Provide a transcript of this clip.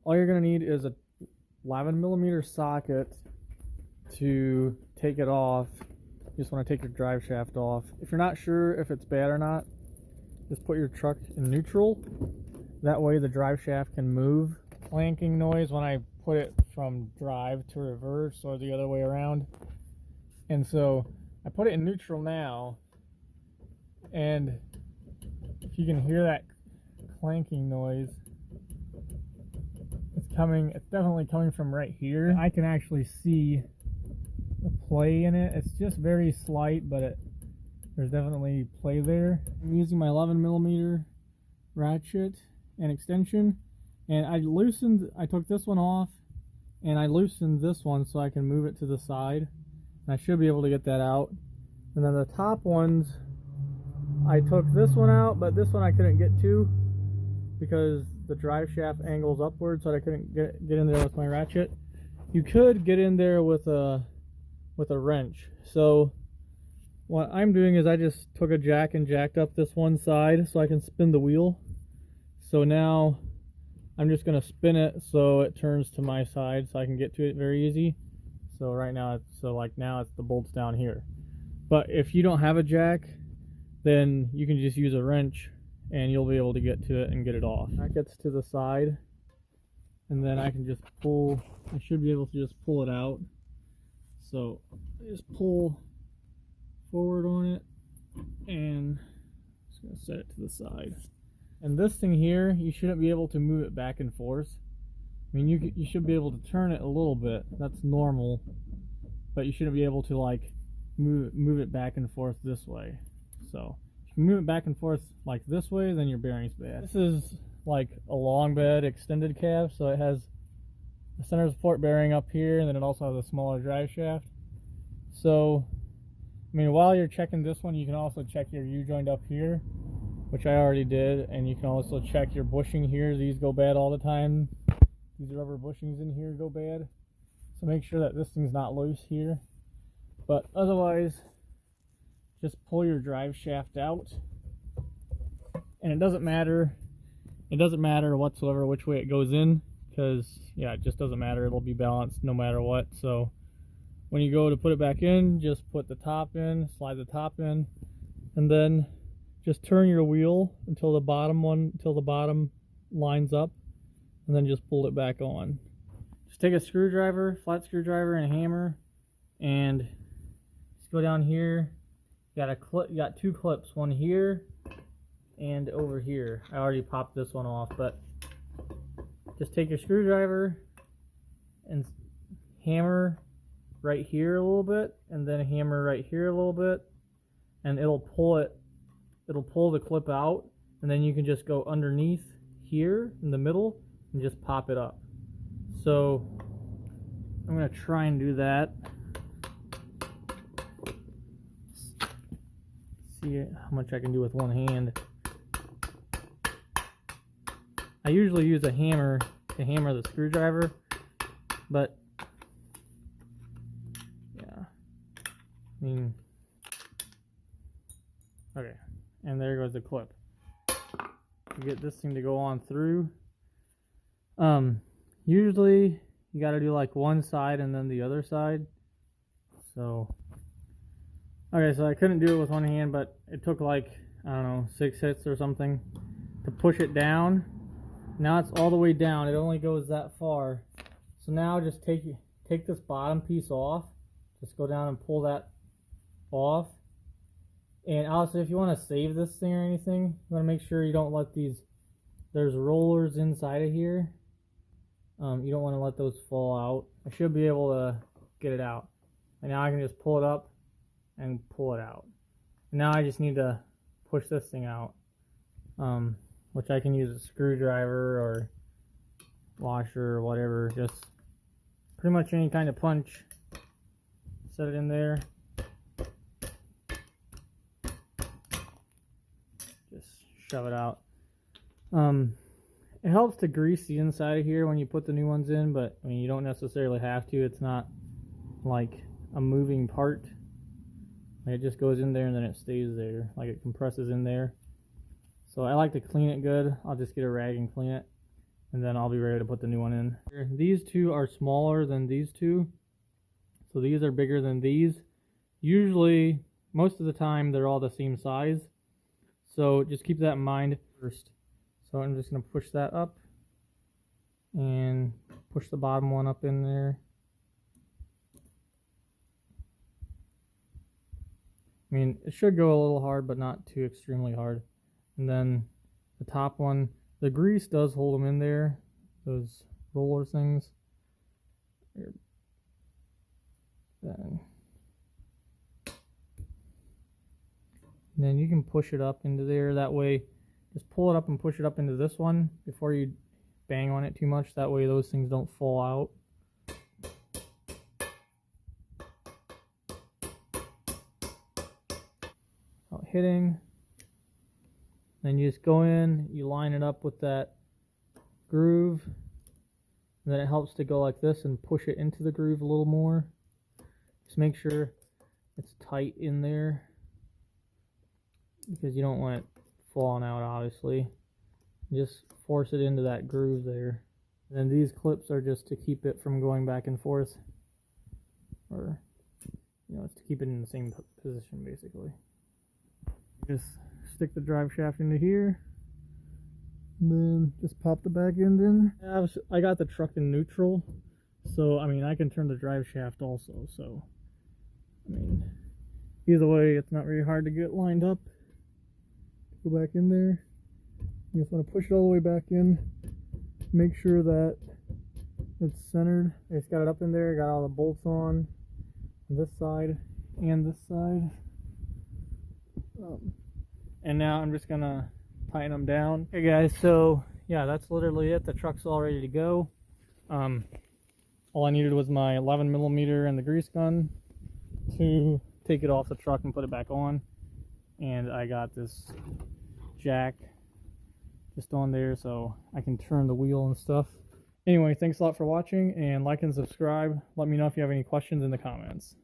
all you're going to need is a 11mm socket to take it off. You just want to take your drive shaft off. If you're not sure if it's bad or not, just put your truck in neutral. That way the drive shaft can move. Clanking noise when I put it from drive to reverse or the other way around. And so I put it in neutral now, and if you can hear that clanking noise, it's definitely coming from right here. I can actually see the play in it. It's just very slight, but there's definitely play there. I'm using my 11mm ratchet and extension, and I took this one off and I loosened this one so I can move it to the side, and I should be able to get that out. And then the top ones, I took this one out, but this one I couldn't get to because the drive shaft angles upward, so I couldn't get in there with my ratchet. You could get in there with a wrench. So what I'm doing is I just took a jack and jacked up this one side so I can spin the wheel. So now I'm just going to spin it so it turns to my side so I can get to it very easy. So right now now it's the bolts down here. But if you don't have a jack, then you can just use a wrench and you'll be able to get to it and get it off. That gets to the side, and then I can just pull. I should be able to just pull it out. So I just pull forward on it, and I'm just gonna set it to the side. And this thing here, you shouldn't be able to move it back and forth. I mean, you should be able to turn it a little bit. That's normal, but you shouldn't be able to like move it back and forth this way. So if you move it back and forth like this way, then your bearing's bad. This is like a long bed extended cab, so it has a center support bearing up here, and then it also has a smaller drive shaft. So I mean, while you're checking this one, you can also check your U-joint up here, which I already did, and you can also check your bushing here. These go bad all the time. These rubber bushings in here go bad, so make sure that this thing's not loose here. But otherwise, just pull your drive shaft out, and it doesn't matter whatsoever which way it goes in, because yeah, it just doesn't matter. It'll be balanced no matter what. So when you go to put it back in, just put the top in, slide the top in, and then just turn your wheel until the bottom lines up, and then just pull it back on. Just take a screwdriver, flat screwdriver, and a hammer, and just go down here. You got two clips, one here and over here. I already popped this one off, but just take your screwdriver and hammer right here a little bit, and then hammer right here a little bit, and it'll pull the clip out, and then you can just go underneath here in the middle and just pop it up. So I'm gonna try and do that. See how much I can do with one hand. I usually use a hammer to hammer the screwdriver, but yeah, I mean, okay, and there goes the clip. You get this thing to go on through. Usually you got to do like one side and then the other side. So okay, so I couldn't do it with one hand, but it took like, I don't know, 6 hits or something to push it down. Now it's all the way down. It only goes that far. So now just take this bottom piece off. Just go down and pull that off. And also, if you want to save this thing or anything, you want to make sure you don't let there's rollers inside of here. You don't want to let those fall out. I should be able to get it out. And now I can just pull it up and pull it out. And now I just need to push this thing out, which I can use a screwdriver or washer or whatever. Just pretty much any kind of punch. Set it in there. Just shove it out. It helps to grease the inside of here when you put the new ones in, but I mean, you don't necessarily have to. It's not like a moving part. It just goes in there and then it stays there, like it compresses in there. So I like to clean it good. I'll just get a rag and clean it. and then I'll be ready to put the new one in. These two are smaller than these two, so these are bigger than these. Usually, most of the time, they're all the same size, so just keep that in mind first. So I'm just going to push that up and push the bottom one up in there. I mean, it should go a little hard, but not too extremely hard. And then the top one, the grease does hold them in there, those roller things. Then you can push it up into there. That way, just pull it up and push it up into this one before you bang on it too much. That way those things don't fall out. Hitting, then you just go in, you line it up with that groove, and then it helps to go like this and push it into the groove a little more. Just make sure it's tight in there because you don't want it falling out, obviously. Just force it into that groove there. And then these clips are just to keep it from going back and forth, or it's to keep it in the same position basically. Just stick the drive shaft into here, and then just pop the back end in. I got the truck in neutral, so I mean I can turn the drive shaft also, so I mean either way it's not very hard to get lined up. Go back in there. You just want to push it all the way back in, make sure that it's centered. I just got it up in there, got all the bolts on this side and this side. And now I'm just gonna tighten them down. Okay guys, so yeah, that's literally it. The truck's all ready to go. All I needed was my 11mm and the grease gun to take it off the truck and put it back on. And I got this jack just on there so I can turn the wheel and stuff. Anyway, thanks a lot for watching, and like and subscribe. Let me know if you have any questions in the comments.